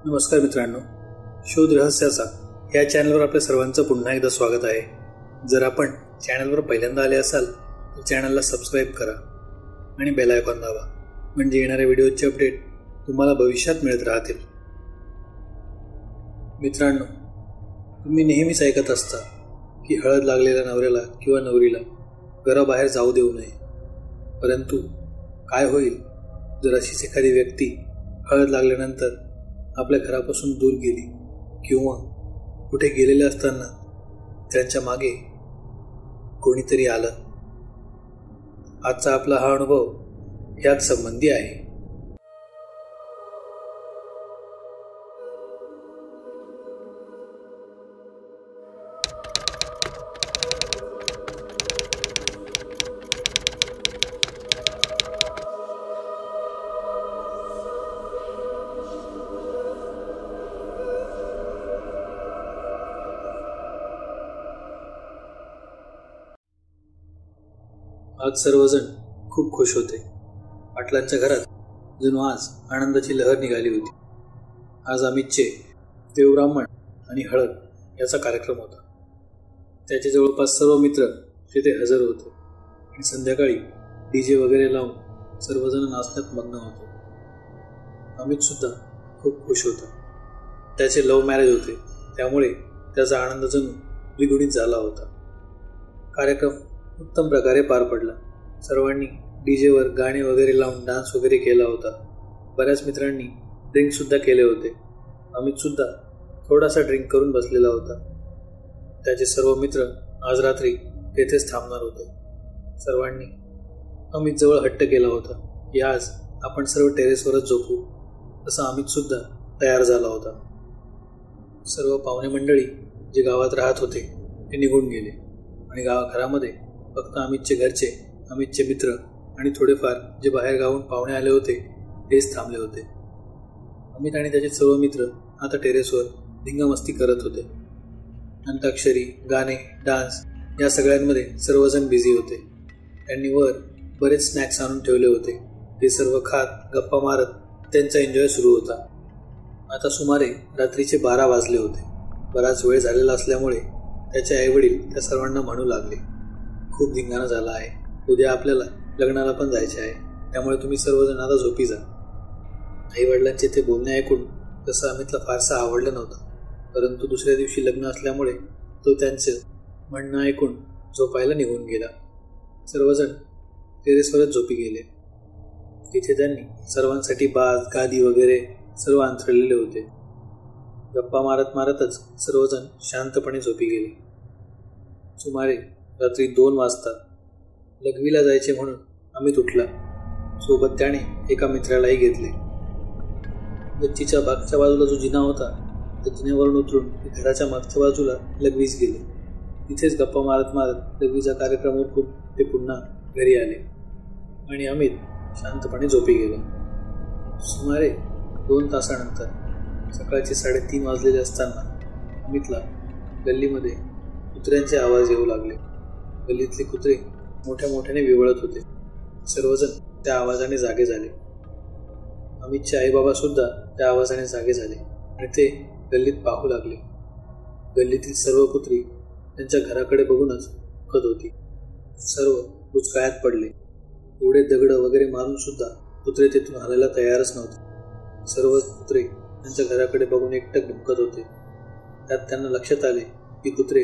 नमस्कार मित्रांनो, शोध रहस्याचा या चॅनलवर आपल्या सर्वांचं पुन्हा एकदा स्वागत आहे. जर आपण चॅनलवर पहिल्यांदा आले असाल तर चॅनलला सबस्क्राईब करा आणि बेल आयकॉन दाबा, म्हणजे येणाऱ्या व्हिडिओचे अपडेट तुम्हाला भविष्यात मिळत राहतील. मित्रांनो, तुम्ही नेहमीच ऐकत असता की हळद लागलेल्या नवऱ्याला किंवा नवरीला घराबाहेर जाऊ देऊ नये. परंतु काय होईल जर अशीच एखादी व्यक्ती हळद लागल्यानंतर आपल्या घरापासून दूर गेली किंवा कुठे गेलेले असताना त्यांच्या मागे कोणीतरी आलं? आजचा आपला हा अनुभव यात संबंधी आहे. आज सर्वजण खूप खुश होते. पाटलांच्या घरात जणू आज आनंदाची लहर निघाली होती. आज अमितचे देवब्राह्मण आणि हळद याचा कार्यक्रम होता. त्याचे जवळपास सर्व मित्र तिथे हजर होते आणि संध्याकाळी डीजे वगैरे लावून सर्वजण नाचण्यात मग्न होते. अमित सुद्धा खूप खुश होता. त्याचे लव्ह मॅरेज होते, त्यामुळे त्याचा आनंद जणू द्विगुणित झाला होता. कार्यक्रम उत्तम प्रकारे पार पडला. सर्वांनी डीजेवर गाणे वगैरे लावून डान्स वगैरे केला होता. बऱ्याच मित्रांनी ड्रिंक सुद्धा केले होते. अमित सुद्धा थोडासा ड्रिंक करून बसलेला होता. त्याचे सर्व मित्र आज रात्री तेथेच थांबणार होते. सर्वांनी अमित जवळ हट्ट केला होता की आज आपण सर्व टेरेसवरच झोपू. तसा अमित सुद्धा तयार झाला होता. सर्व पाहुणे मंडळी जे गावात राहत होते ते निघून गेले आणि घरामध्ये फक्त अमितचे घरचे, अमितचे मित्र आणि थोडेफार जे बाहेर गावून पाहुणे आले होते तेच थांबले होते. अमित आणि त्याचे सर्व मित्र आता टेरेसवर धिंगामस्ती करत होते. अंताक्षरी, गाणे, डान्स या सगळ्यांमध्ये सर्वजण बिझी होते. त्यांनी वर बरेच स्नॅक्स आणून ठेवले होते. ते सर्व खात गप्पा मारत त्यांचा एन्जॉय सुरू होता. आता सुमारे रात्रीचे 12 वाजले होते. बराच वेळ झालेला असल्यामुळे त्याचे आईवडील त्या सर्वांना म्हणू लागले, खूप धिंगाणा झाला आहे, उद्या आपल्याला लग्नाला पण जायचे आहे, त्यामुळे तुम्ही सर्वजण आता झोपी जा. आई वडिलांचे ते बोलणे ऐकून तसं अमितला फारसा आवडलं नव्हतं. परंतु दुसऱ्या दिवशी लग्न असल्यामुळे तो त्यांचं म्हणणं ऐकून झोपायला निघून गेला. सर्वजण टेरेसवरच झोपी गेले. तिथे त्यांनी सर्वांसाठी बाज, गादी वगैरे सर्व अंथरलेले होते. गप्पा मारत मारतच सर्वजण शांतपणे झोपी गेले. सुमारे रात्री 2 वाजता लघवीला जायचे म्हणून अमित उठला. सोबत त्याने एका मित्रालाही घेतले. गच्चीच्या मागच्या बाजूला जो जिना होता त्या जिन्यावरून उतरून घराच्या मागच्या बाजूला लघवीस गेले. तिथेच गप्पा मारत मारत लघवीचा कार्यक्रम उरकून ते पुन्हा घरी आले आणि अमित शांतपणे झोपी गेला. सुमारे 2 तासानंतर सकाळचे 3:30 वाजलेले असताना अमितला गल्लीमध्ये कुत्र्यांचे आवाज येऊ लागले. गल्लीतले कुत्रे मोठ्या मोठ्याने विवळत होते. सर्वजण त्या आवाजाने जागे झाले. अमितचे आईबाबा सुद्धा त्या आवाजाने जागे झाले आणि ते गल्लीत पाहू लागले. गल्लीतील सर्व कुत्री त्यांच्या घराकडे बघूनच भुंकत होती. सर्व बुचकाळ्यात पडले. एवढे दगड वगैरे मारून सुद्धा कुत्रे तेथून हलायला तयारच नव्हते. सर्व कुत्रे त्यांच्या घराकडे बघून एकटक भुंकत होते. त्यात त्यांना लक्षात आले की कुत्रे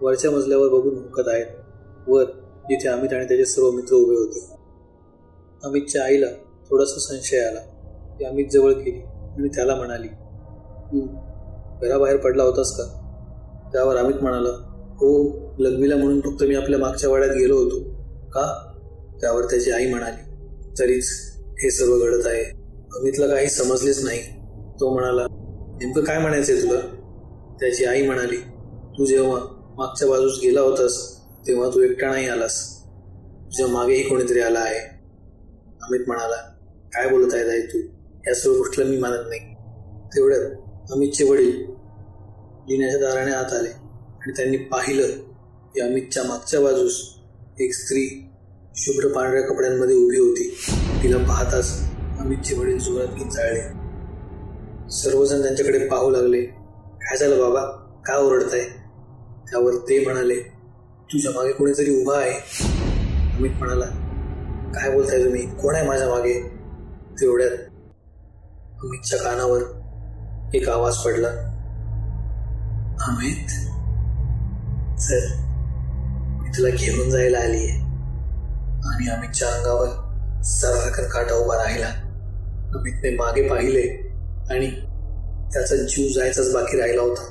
वरच्या मजल्यावर बघून भुंकत आहेत, वर जिथे अमित आणि त्याचे सर्व मित्र उभे होते. अमितच्या आईला थोडासा संशय आला. ती अमित जवळ गेली आणि त्याला म्हणाली, तू घराबाहेर पडला होतास का? त्यावर अमित म्हणाला, हो, लग्नीला म्हणून फक्त मी आपल्या मागच्या वाड्यात गेलो होतो. का? त्यावर त्याची आई म्हणाली, तरीच हे सर्व घडत आहे. अमितला काही समजलेच नाही. तो म्हणाला, नेमकं काय म्हणायचंय तुला? त्याची आई म्हणाली, तू जेव्हा मागच्या बाजूस गेला होतास तेव्हा तू एकटा नाही आलास, तुझ्या मागेही कोणीतरी आला आहे. अमित म्हणाला, काय बोलत आहे आई तू? या सर्व गोष्टीला मी मानत नाही. तेवढ्यात अमितचे वडील जिन्याच्या दाराने आत आले आणि त्यांनी पाहिलं की अमितच्या मागच्या बाजूस एक स्त्री शुभ्र पांढऱ्या कपड्यांमध्ये उभी होती. तिला पाहताच अमितचे वडील जोरात किंचाळले. सर्वजण त्यांच्याकडे पाहू लागले. काय झालं बाबा, का ओरडताय? त्यावर ते म्हणाले, तुझ्या मागे कोणीतरी उभा आहे. अमित म्हणाला, काय बोलताय तुम्ही, कोण आहे माझ्या मागे? तेवढ्यात अमितच्या कानावर एक आवाज पडला, अमित, चल मी तुला घेऊन जायला आली आहे. आणि अमितच्या अंगावर सर्रकन काटा उभा राहिला. अमितने मागे पाहिले आणि त्याचा जीव जायचाच बाकी राहिला होता.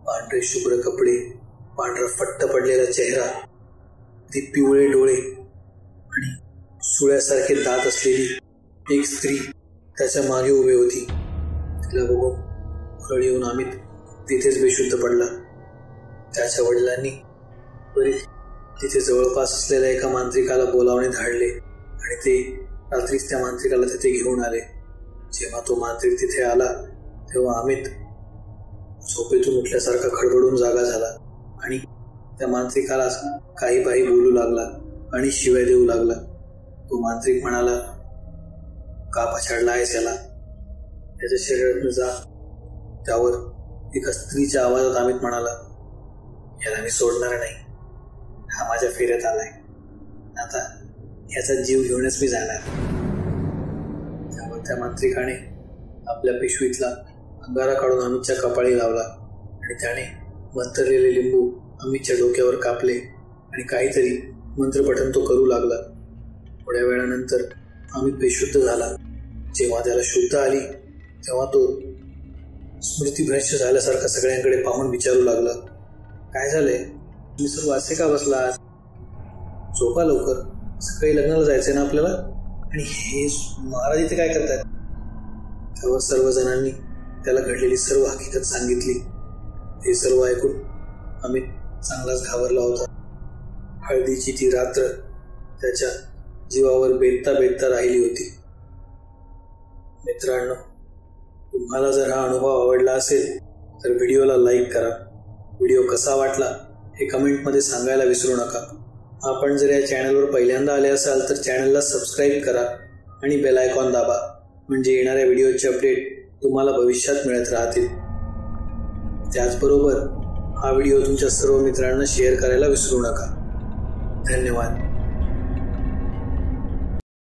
पांढरे शुभ्र कपडे, पांढरा फट्ट पडलेला चेहरा, ते पिवळे डोळे आणि सुळ्यासारखे दात असलेली एक स्त्री त्याच्या मागे उभी होती. तिला बघून फळ येऊन अमित तिथेच बेशुद्ध पडला. त्याच्या वडिलांनी त्वरित तिथे जवळपास असलेल्या एका मांत्रिकाला बोलावणे धाडले आणि ते रात्रीच त्या मांत्रिकाला तिथे घेऊन आले. जेव्हा तो मांत्रिक तिथे आला तेव्हा अमित झोपेतून उठल्यासारखा खडबडून जागा झाला आणि त्या मांत्रिकाला काही बाही बोलू लागला आणि शिव्या देऊ लागला. तो मांत्रिक म्हणाला, का पछाडला आहेस याला? त्याच्या शरीरातून जा. त्यावर एका स्त्रीच्या आवाजात अमित म्हणाला, याला मी सोडणार नाही. हा माझ्या फेऱ्यात आलाय, आता याचा जीव घेऊनच मी जाणार. त्यावर त्या मांत्रिकाने आपल्या पिशवीतला अंगारा काढून अमितच्या कपाळी लावला आणि त्याने मंत्रलेले लिंबू अमितच्या डोक्यावर कापले आणि काहीतरी मंत्रपठण तो करू लागला. थोड्या वेळानंतर अमित बेशुद्ध झाला. जेव्हा त्याला शुद्ध आली तेव्हा तो स्मृतीभ्रष्ट झाल्यासारखा सगळ्यांकडे पाहून विचारू लागला, काय झालंय? तुम्ही सर्व असे का बसलात? झोपा लवकर, सकाळी लग्नाला जायचंय ना आपल्याला. आणि हे महाराज इथे काय करतात? त्यावर सर्वजणांनी त्याला घडलेली सर्व हकीकत सांगितली. हे सर्व ऐकून अमित चांगलाच घाबरला होता. हळदीची ती रात्र त्याच्या जीवावर बेतता बेतता राहिली होती. मित्रांनो, तुम्हाला जर हा अनुभव आवडला असेल तर व्हिडिओला लाईक करा. व्हिडिओ कसा वाटला हे कमेंटमध्ये सांगायला विसरू नका. आपण जर या चॅनलवर पहिल्यांदा आले असाल तर चॅनलला सबस्क्राईब करा आणि बेल आयकॉन दाबा, म्हणजे येणाऱ्या व्हिडिओचे अपडेट तुम्हाला भविष्यात मिळत राहतील. त्याचबरोबर हा व्हिडिओ तुमच्या सर्व मित्रांना शेअर करायला विसरू नका. धन्यवाद.